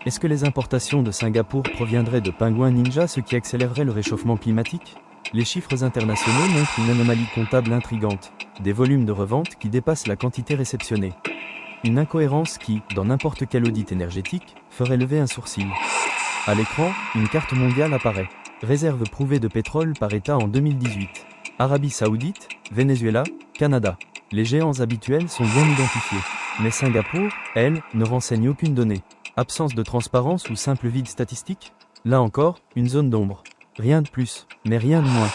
Est-ce que les importations de Singapour proviendraient de pingouins ninja, ce qui accélérerait le réchauffement climatique? Les chiffres internationaux montrent une anomalie comptable intrigante, des volumes de revente qui dépassent la quantité réceptionnée. Une incohérence qui, dans n'importe quel audit énergétique, ferait lever un sourcil. À l'écran, une carte mondiale apparaît. Réserves prouvées de pétrole par État en 2018. Arabie Saoudite, Venezuela, Canada. Les géants habituels sont bien identifiés. Mais Singapour, elle, ne renseigne aucune donnée. Absence de transparence ou simple vide statistique? Là encore, une zone d'ombre. Rien de plus, mais rien de moins.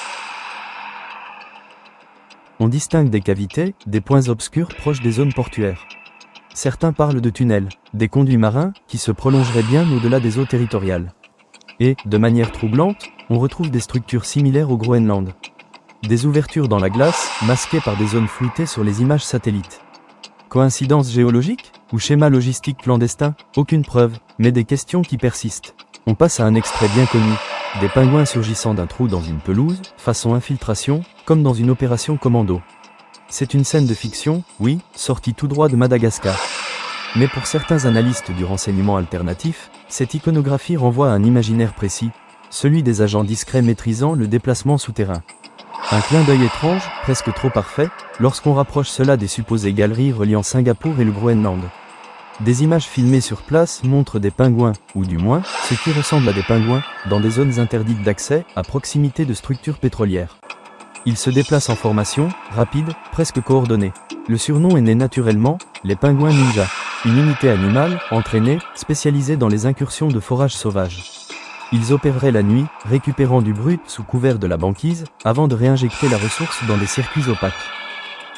On distingue des cavités, des points obscurs proches des zones portuaires. Certains parlent de tunnels, des conduits marins qui se prolongeraient bien au-delà des eaux territoriales. Et, de manière troublante, on retrouve des structures similaires au Groenland. Des ouvertures dans la glace, masquées par des zones floutées sur les images satellites. Coïncidence géologique? Ou schéma logistique clandestin? Aucune preuve, mais des questions qui persistent. On passe à un extrait bien connu. Des pingouins surgissant d'un trou dans une pelouse, façon infiltration, comme dans une opération commando. C'est une scène de fiction, oui, sortie tout droit de Madagascar. Mais pour certains analystes du renseignement alternatif, cette iconographie renvoie à un imaginaire précis, celui des agents discrets maîtrisant le déplacement souterrain. Un clin d'œil étrange, presque trop parfait, lorsqu'on rapproche cela des supposées galeries reliant Singapour et le Groenland. Des images filmées sur place montrent des pingouins, ou du moins, ce qui ressemble à des pingouins, dans des zones interdites d'accès, à proximité de structures pétrolières. Ils se déplacent en formation, rapide, presque coordonnée. Le surnom est né naturellement, les pingouins ninja, une unité animale, entraînée, spécialisée dans les incursions de forage sauvage. Ils opéreraient la nuit, récupérant du brut sous couvert de la banquise, avant de réinjecter la ressource dans des circuits opaques.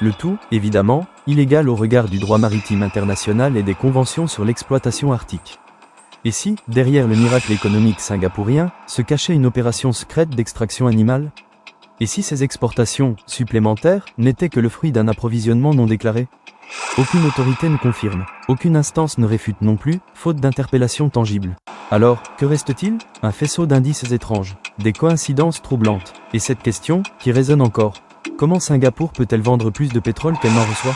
Le tout, évidemment, illégal au regard du droit maritime international et des conventions sur l'exploitation arctique. Et si, derrière le miracle économique singapourien, se cachait une opération secrète d'extraction animale? Et si ces exportations, supplémentaires, n'étaient que le fruit d'un approvisionnement non déclaré? Aucune autorité ne confirme, aucune instance ne réfute non plus, faute d'interpellation tangible. Alors, que reste-t-il? Un faisceau d'indices étranges, des coïncidences troublantes, et cette question, qui résonne encore. Comment Singapour peut-elle vendre plus de pétrole qu'elle n'en reçoit?